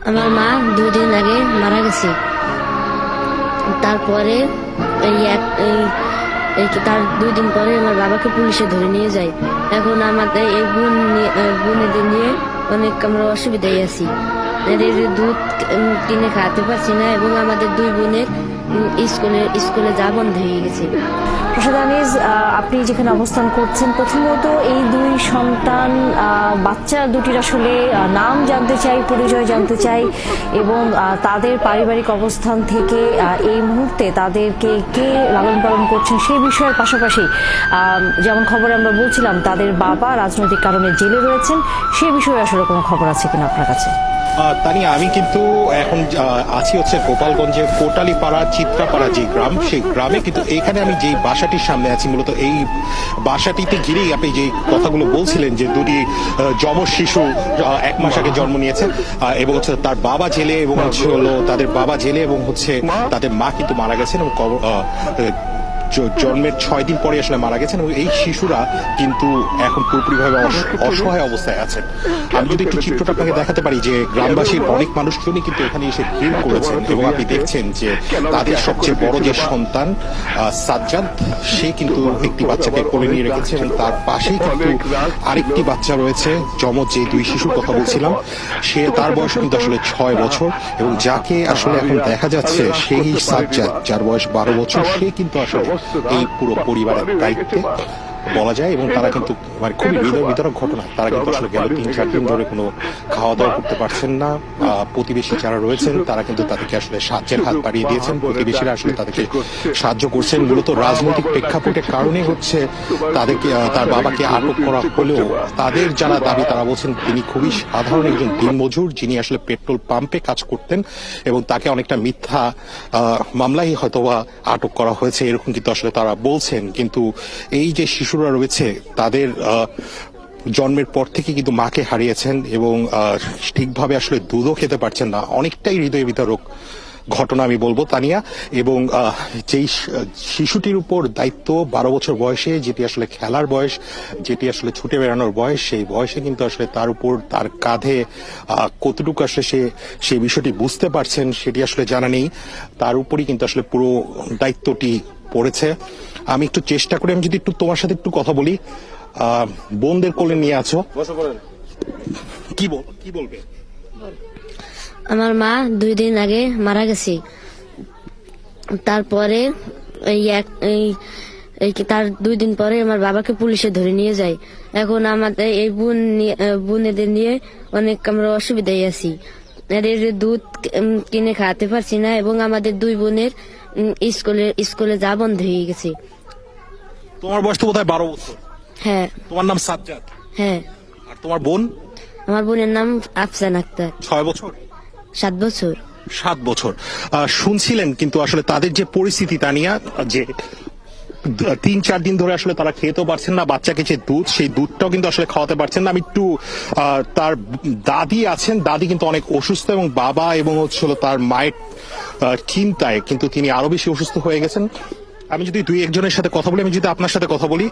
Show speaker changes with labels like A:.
A: আমার মা 2 দিন আগে মারা গেছে। তারপরে তার 2 দিন পরে আমার বাবাকে পুলিশে ধরে নিয়ে যায়। এখন আমাদের এই বোনেদের নিয়ে অনেক আমরা অসুবিধায় আছি। এদের দুধ কিনে খাওয়াতে পারছি না এবং আমাদের 2 বোনের স্কুলে যা বন্ধ হয়ে গেছে।
B: রাশেদা আনিস, আপনি যেখানে অবস্থান করছেন, প্রথমত এই 2 সন্তান বাচ্চা দুটির আসলে নাম জানতে চাই, পরিচয় জানতে চাই এবং তাদের পারিবারিক অবস্থান থেকে এই মুহূর্তে তাদেরকে কে লালন পালন করছেন সেই বিষয়ের পাশাপাশি যেমন খবরে আমরা বলছিলাম তাদের বাবা রাজনৈতিক কারণে জেলে রয়েছেন, সেই বিষয়ে আসলে কোনো খবর আছে কিনা আপনার কাছে?
C: তানিয়া, আমি কিন্তু এখন আছি হচ্ছে গোপালগঞ্জের কোটালীপাড়া চিত্রাপাড়া যে গ্রাম, সেই গ্রামে। কিন্তু এখানে আমি যেই বাসাটির সামনে আছি, মূলত এই বাসাটিতে ঘিরেই আপনি যে কথাগুলো বলছিলেন যে 2টি যমজ শিশু 1 মাস আগে জন্ম নিয়েছে এবং হচ্ছে তার বাবা জেলে এবং হচ্ছে হলো তাদের বাবা জেলে এবং হচ্ছে তাদের মা কিন্তু মারা গেছেন এবং জন্মের 6 দিন পরে আসলে মারা গেছেন এবং এই শিশুরা কিন্তু এখন পুরোপুরিভাবে অসহায় অবস্থায় আছেন। আমি যদি একটু চিত্রটা আপনাকে দেখাতে পারি যে গ্রামবাসীর অনেক মানুষজনই কিন্তু এখানে এসে ভিড় করেছেন এবং আপনি দেখছেন যে তাদের সবচেয়ে বড় যে সন্তান সাজ্জাদ, সে কিন্তু একটি বাচ্চাকে কোলে নিয়ে রেখেছে এবং তার পাশেই কিন্তু আরেকটি বাচ্চা রয়েছে, যমজ যে 2 শিশুর কথা বলছিলাম, তার বয়স কিন্তু আসলে 6 বছর এবং যাকে আসলে এখন দেখা যাচ্ছে সেই সাজ্জাদ, যার বয়স 12 বছর, সে কিন্তু আসলে এই পুরো পরিবারের দায়িত্বে বলা যায়। এবং তারা কিন্তু মানে খুবই হৃদয় বিতরক ঘটনা। তারা কিন্তু আসলে গেল 3-4 দিন ধরে কোনো খাওয়া দাওয়া করতে পারছেন না। প্রতিবেশী যারা রয়েছেন তারা কিন্তু তাদেরকে আসলে সাহায্যের হাত বাড়িয়ে দিয়েছেন। প্রতিবেশীরা আসলে তাদেরকে সাহায্য করছেন। মূলত রাজনৈতিক প্রেক্ষাপটের কারণে হচ্ছে তাদেরকে, তার বাবাকে আটক করা হলেও তাদের যারা দাবি তারা বলছেন তিনি খুবই সাধারণ একজন দিনমজুর, যিনি আসলে পেট্রোল পাম্পে কাজ করতেন এবং তাকে অনেকটা মিথ্যা মামলায় হয়তোবা আটক করা হয়েছে, এরকম কিন্তু আসলে তারা বলছেন। কিন্তু এই যে শিশুরা রয়েছে তাদের জন্মের পর থেকে কিন্তু মাকে হারিয়েছেন এবং ঠিকভাবে আসলে দুধও খেতে পারছেন না। অনেকটাই হৃদয় বিতরক ঘটনা আমি বলবো তানিয়া। এবং যেই শিশুটির উপর দায়িত্ব 12 বছর বয়সে, যেটি আসলে খেলার বয়স, যেটি আসলে ছুটে বেড়ানোর বয়স, সেই বয়সে কিন্তু আসলে তার উপর তার কাঁধে কতটুকু আসলে সেই বিষয়টি বুঝতে পারছেন সেটি আসলে জানা নেই। তার উপরই কিন্তু আসলে পুরো দায়িত্বটি পড়েছে। আমি একটু চেষ্টা করি, আমি যদি একটু তোমার সাথে একটু কথা বলি। বোনদের কোলে নিয়ে আছো, কি বলবে?
A: আমার মা 2 দিন আগে মারা গেছে। তারপরে তার 2 দিন পরে আমার বাবাকে পুলিশে ধরে নিয়ে যায়। এখন আমাদের এই বোনেদের নিয়ে অনেক আমরা অসুবিধায় আছি। এদের দুধ কিনে খাওয়াতে পারছি না এবং আমাদের 2 বোনের স্কুলে যা বন্ধ হয়ে গেছে।
C: তোমার বয়স তো বোধহয় 12 বছর।
A: হ্যাঁ।
C: তোমার নাম সাজ্জাদ?
A: হ্যাঁ।
C: আর তোমার বোন?
A: আমার বোনের নাম আফসান আক্তার।
C: 6 বছর?
A: 7 বছর।
C: 7 বছর। শুনছিলেন কিন্তু আসলে তাদের যে পরিস্থিতি তানিয়া, যে 3-4 দিন ধরে আসলে তারা খেতেও পারছেন না, বাচ্চাকে যে দুধ, সেই দুধটাও কিন্তু আসলে খাওয়াতে পারছেন না। আমি একটু তার দাদি আছেন, দাদি কিন্তু অনেক অসুস্থ এবং বাবা এবং হচ্ছিল তার মায়ের চিন্তায় কিন্তু তিনি আরো বেশি অসুস্থ হয়ে গেছেন। আমি যদি 2-1 জনের সাথে কথা বলি, আমি যদি আপনার সাথে কথা বলি,